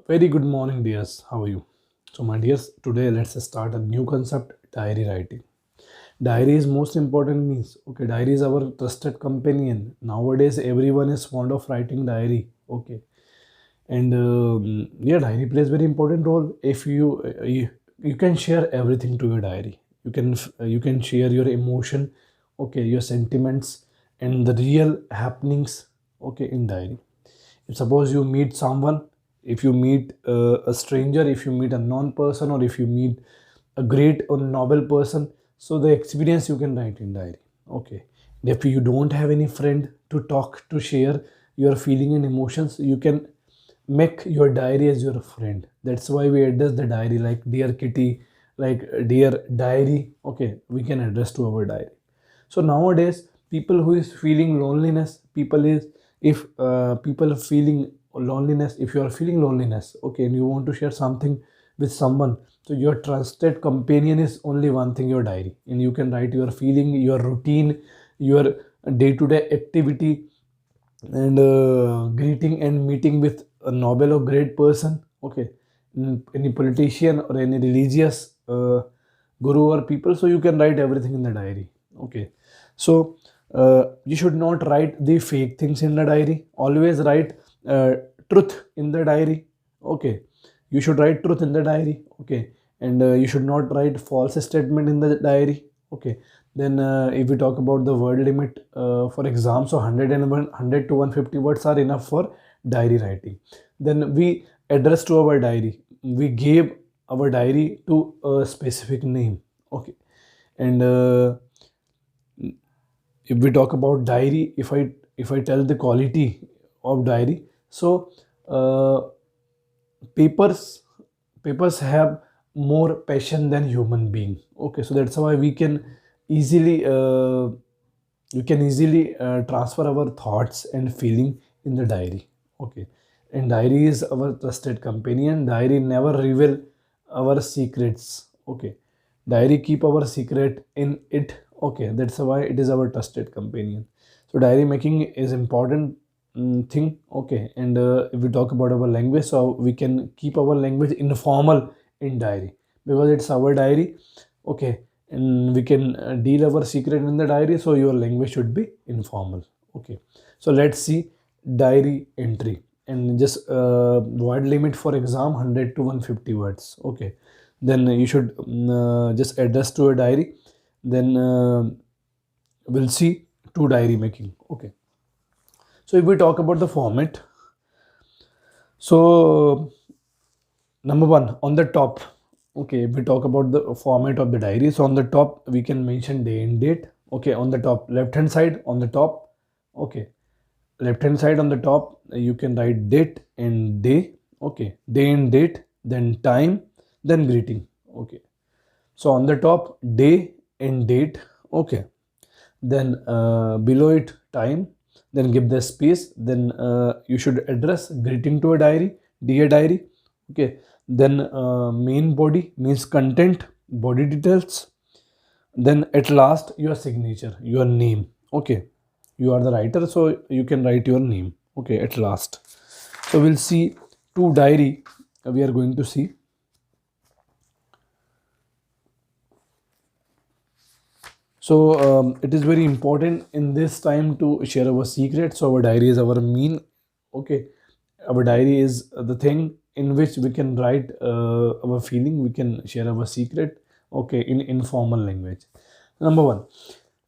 Very good morning, dears. How are you? So, my dears, today let's start a new concept, diary writing. Diary is most important means. Okay, diary is our trusted companion. Nowadays, everyone is fond of writing diary. Okay, and yeah, diary plays very important role. If you can share everything to your diary. You can share your emotion, okay, your sentiments, and the real happenings, okay, in diary. If suppose you meet someone, if you meet a stranger, if you meet a non person, or if you meet a great or noble person, so the experience you can write in diary. Okay, if you don't have any friend to talk to share your feeling and emotions, you can make your diary as your friend. That's why we address the diary like dear kitty, like dear diary. Okay, we can address to our diary. So nowadays, people who is feeling loneliness, people is if people feeling loneliness, if you are feeling loneliness, okay, and you want to share something with someone, so your trusted companion is only one thing, your diary, and you can write your feeling, your routine, your day-to-day activity, and greeting and meeting with a noble or great person, okay, any politician or any religious guru or people, so you can write everything in the diary. Okay, so you should not write the fake things in the diary. Always write uh, truth in the diary. Okay, you should write truth in the diary. Okay, and you should not write false statement in the diary. Okay, then if we talk about the word limit for exam, so 100 to 150 words are enough for diary writing. Then we address to our diary, we gave our diary to a specific name. Okay, and if we talk about diary, if I tell the quality of diary, so uh, papers papers have more passion than human being. Okay, so that's why we can easily transfer our thoughts and feeling in the diary. Okay, and diary is our trusted companion. Diary never reveal our secrets. Okay, diary keep our secret in it. Okay, that's why it is our trusted companion. So diary making is important thing. Okay, and if we talk about our language, so we can keep our language informal in diary because it's our diary. Okay, and we can deal our secret in the diary, so your language should be informal. Okay, so let's see diary entry, and just word limit for exam 100 to 150 words. Okay, then you should just address to a diary. Then we'll see to diary making. Okay, so if we talk about the format, so number one on the top. Okay, if we talk about the format of the diary, so on the top we can mention day and date. Okay, on the top left hand side on the top. Okay, left hand side on the top you can write date and day. Okay, day and date, then time, then greeting. Okay, so on the top day and date. Okay, then below it time, then give the space, then you should address greeting to a diary, dear diary. Okay, then main body means content, body details, then at last your signature, your name. Okay, you are the writer, so you can write your name. Okay, at last. So we'll see two diary, we are going to see. So it is very important in this time to share our secrets. So our diary is our mean. Okay, our diary is the thing in which we can write our feeling. We can share our secret. Okay, in informal language. Number one,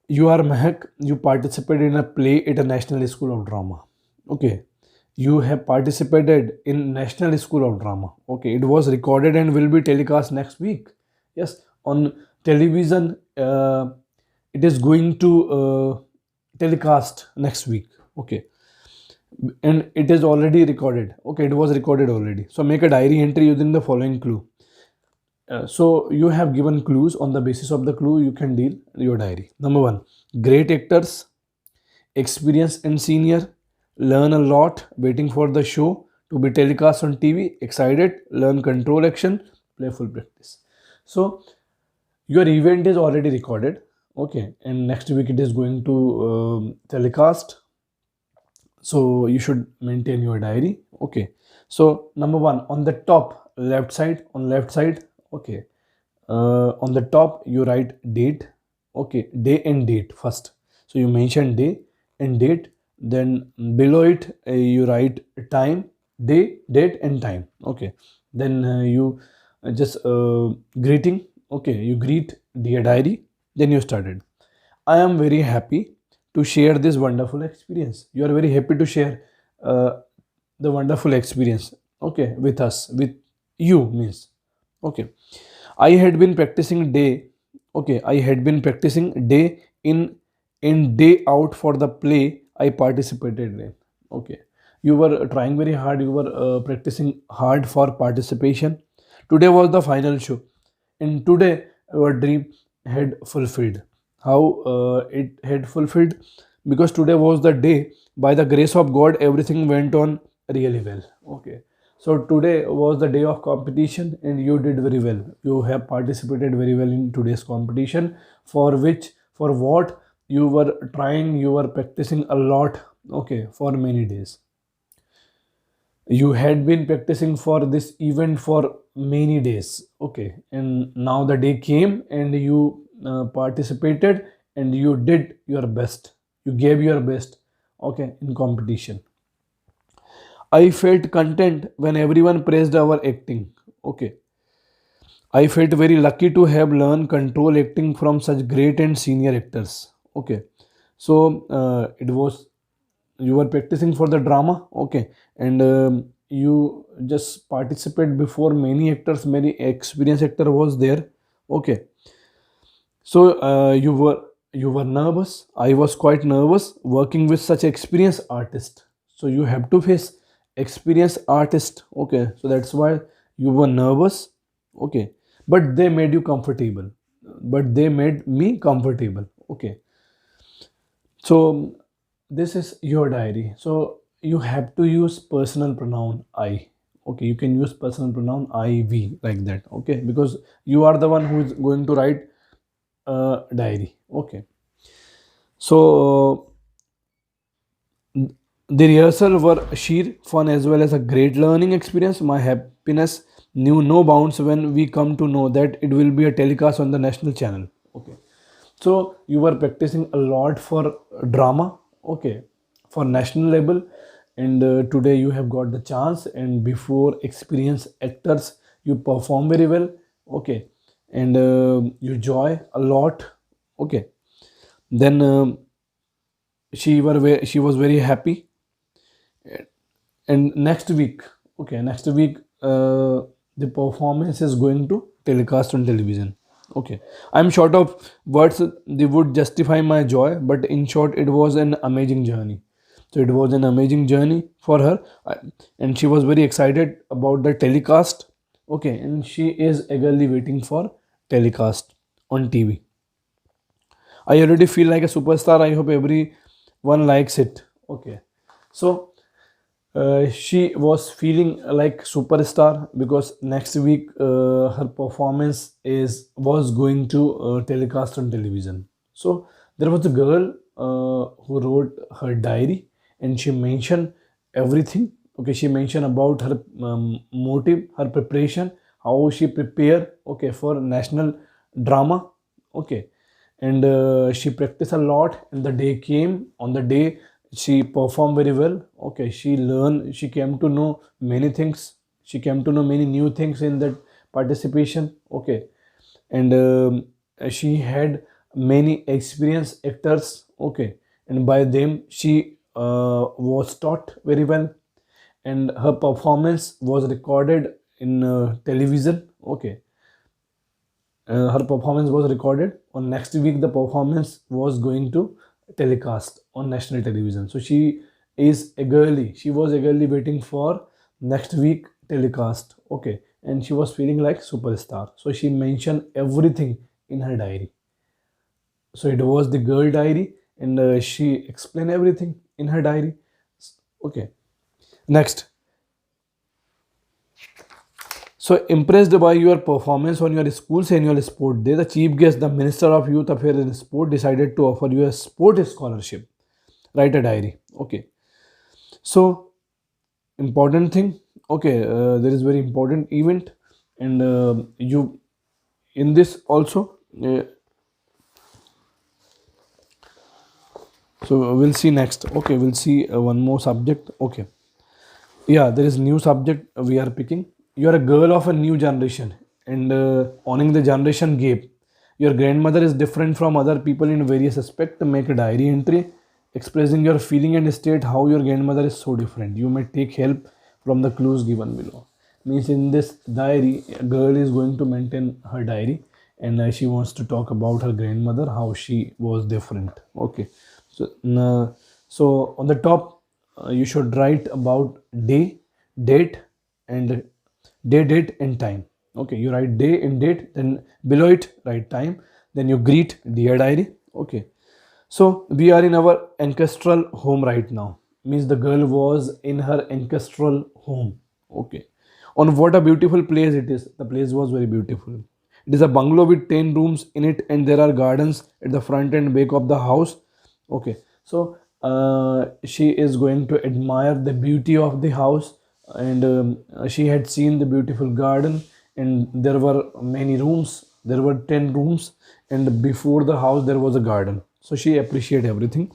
you are Mehak. You participated in a play at a national school of drama. Okay, you have participated in national school of drama. Okay, it was recorded and will be telecast next week. Yes, on television. It is going to telecast next week. Okay, and it is already recorded. Okay, it was recorded already. So make a diary entry using the following clue. So you have given clues. On the basis of the clue you can deal your diary. Number one, great actors, experienced and senior, learn a lot, waiting for the show to be telecast on TV, excited, learn control action, playful practice. So your event is already recorded. Okay, and next week it is going to telecast, so you should maintain your diary. Okay, so number one, on the top left side, on left side, okay, on the top you write date, okay, day and date first. So you mention day and date, then below it you write time, day, date and time, okay. Then you just greeting, okay, you greet dear diary, then you started. I am very happy to share this wonderful experience. You are very happy to share uh, the wonderful experience, okay, with us, with you means, okay. I had been practicing day, okay, I had been practicing day in day out for the play I participated in, okay. You were trying very hard, you were practicing hard for participation. Today was the final show, and today our dream had fulfilled. How it had fulfilled? Because today was the day, by the grace of God, everything went on really well, okay. So today was the day of competition and you did very well. You have participated very well in today's competition, for which, for what you were trying, you were practicing a lot, okay, for many days. You had been practicing for this event for many days, okay, and now the day came and you participated and you did your best. You gave your best, okay, in competition. I felt content when everyone praised our acting, okay. I felt very lucky to have learned control acting from such great and senior actors. Okay, so it was, you were practicing for the drama, okay, and you just participate before many actors, many experienced actor was there, okay. So you were nervous. I was quite nervous working with such experienced artist. So you have to face experienced artist. Okay. So that's why you were nervous. Okay. But they made you comfortable. But they made me comfortable. Okay. So this is your diary. So you have to use personal pronoun I. Okay. You can use personal pronoun I, we, like that. Okay. Because you are the one who is going to write diary, okay. So the rehearsal were sheer fun as well as a great learning experience. My happiness knew no bounds when we come to know that it will be a telecast on the national channel, okay. So you were practicing a lot for drama, okay, for national level, and today you have got the chance, and before experienced actors you perform very well, okay, and you joy a lot, okay. Then she was very happy, and next week, okay, next week the performance is going to telecast on television, okay. I'm short of words, they would justify my joy, but in short it was an amazing journey. So it was an amazing journey for her, and she was very excited about the telecast, okay, and she is eagerly waiting for telecast on TV. I already feel like a superstar. I hope everyone likes it. Okay. So she was feeling like superstar because next week her performance is was going to telecast on television. So there was a girl who wrote her diary and she mentioned everything. Okay, she mentioned about her motive, her preparation, how she prepare, okay, for national drama, okay, and she practiced a lot and the day came. On the day she performed very well, okay, she learned, she came to know many things, she came to know many new things in that participation, okay, and she had many experienced actors, okay, and by them she was taught very well, and her performance was recorded in television, okay. Her performance was recorded. On next week the performance was going to telecast on national television. So she was eagerly waiting for next week telecast, okay, and she was feeling like superstar. So she mentioned everything in her diary. So it was the girl diary, and she explained everything in her diary, okay. Next, so impressed by your performance on your school's annual sport day, the chief guest, the Minister of Youth Affairs and Sport, decided to offer you a sport scholarship. Write a diary. Okay. So important thing. Okay, there is very important event, and you in this also. So we'll see next. Okay, we'll see one more subject. Okay, yeah, there is new subject we are picking. You are a girl of a new generation, and owning the generation gap. Your grandmother is different from other people in various aspects. Make a diary entry expressing your feeling and state how your grandmother is so different. You may take help from the clues given below. Means in this diary, a girl is going to maintain her diary, and she wants to talk about her grandmother, how she was different. Okay, so so on the top, you should write about day, date, and day, date, and time. Okay, you write day and date, then below it write time, then you greet dear diary. Okay, so we are in our ancestral home right now. Means the girl was in her ancestral home. Okay, on what a beautiful place it is. The place was very beautiful. It is a bungalow with 10 rooms in it, and there are gardens at the front and back of the house. Okay, so she is going to admire the beauty of the house, and she had seen the beautiful garden, and there were many rooms. There were 10 rooms, and before the house there was a garden. So she appreciated everything,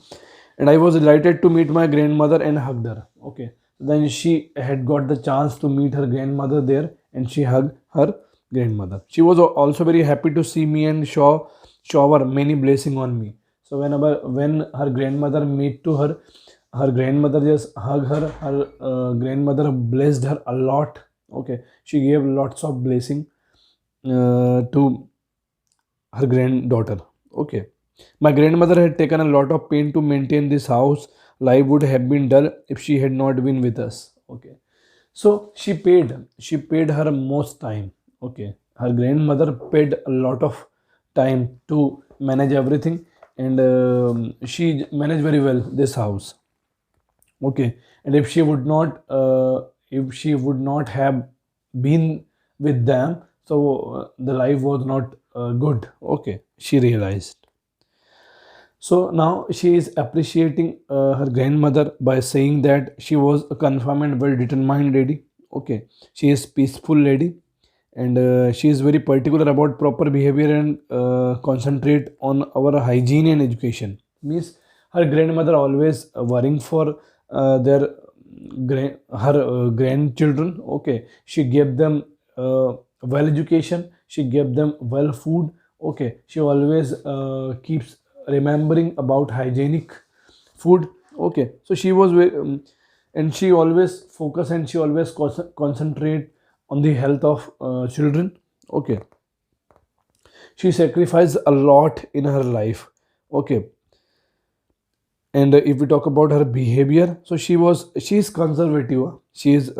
and I was delighted to meet my grandmother and hugged her. Okay, then she had got the chance to meet her grandmother there, and she hugged her grandmother. She was also very happy to see me and shower many blessing on me. So when her grandmother meet to her, her grandmother just hug her. Her grandmother blessed her a lot. Okay, she gave lots of blessing to her granddaughter. Okay, my grandmother had taken a lot of pain to maintain this house. Life would have been dull if she had not been with us. Okay, so she paid her most time. Okay, her grandmother paid a lot of time to manage everything, and she managed very well this house. Okay, and if she would not have been with them, so the life was not good. Okay, she realized. So now she is appreciating her grandmother by saying that she was a confirmed and well determined lady. Okay, she is peaceful lady, and she is very particular about proper behavior and concentrate on our hygiene and education. Means her grandmother always worrying for their her grandchildren. Okay, she gave them well education. She gave them well food. Okay, she always keeps remembering about hygienic food. Okay, so she was and she always focus, and she always concentrate on the health of children. Okay, she sacrificed a lot in her life. Okay, and if we talk about her behavior, so she is conservative. She is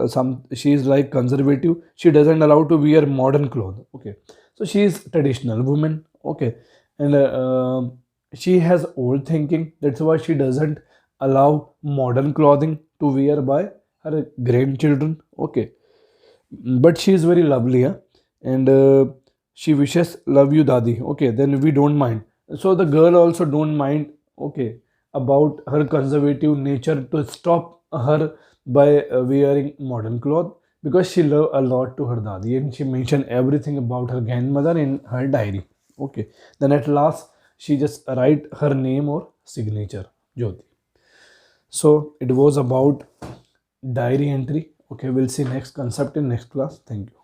like conservative. She doesn't allow to wear modern clothes. Okay, so she is traditional woman. Okay, and she has old thinking. That's why she doesn't allow modern clothing to wear by her grandchildren. Okay, but she is very lovely, huh? And she wishes love you dadi. Okay, then we don't mind. So the girl also don't mind. Okay, about her conservative nature to stop her by wearing modern clothes, because she love a lot to her dadi, and she mentioned everything about her grandmother in her diary. Okay, then at last she just write her name or signature, Jyoti. So it was about diary entry. Okay, we'll see next concept in next class. Thank you.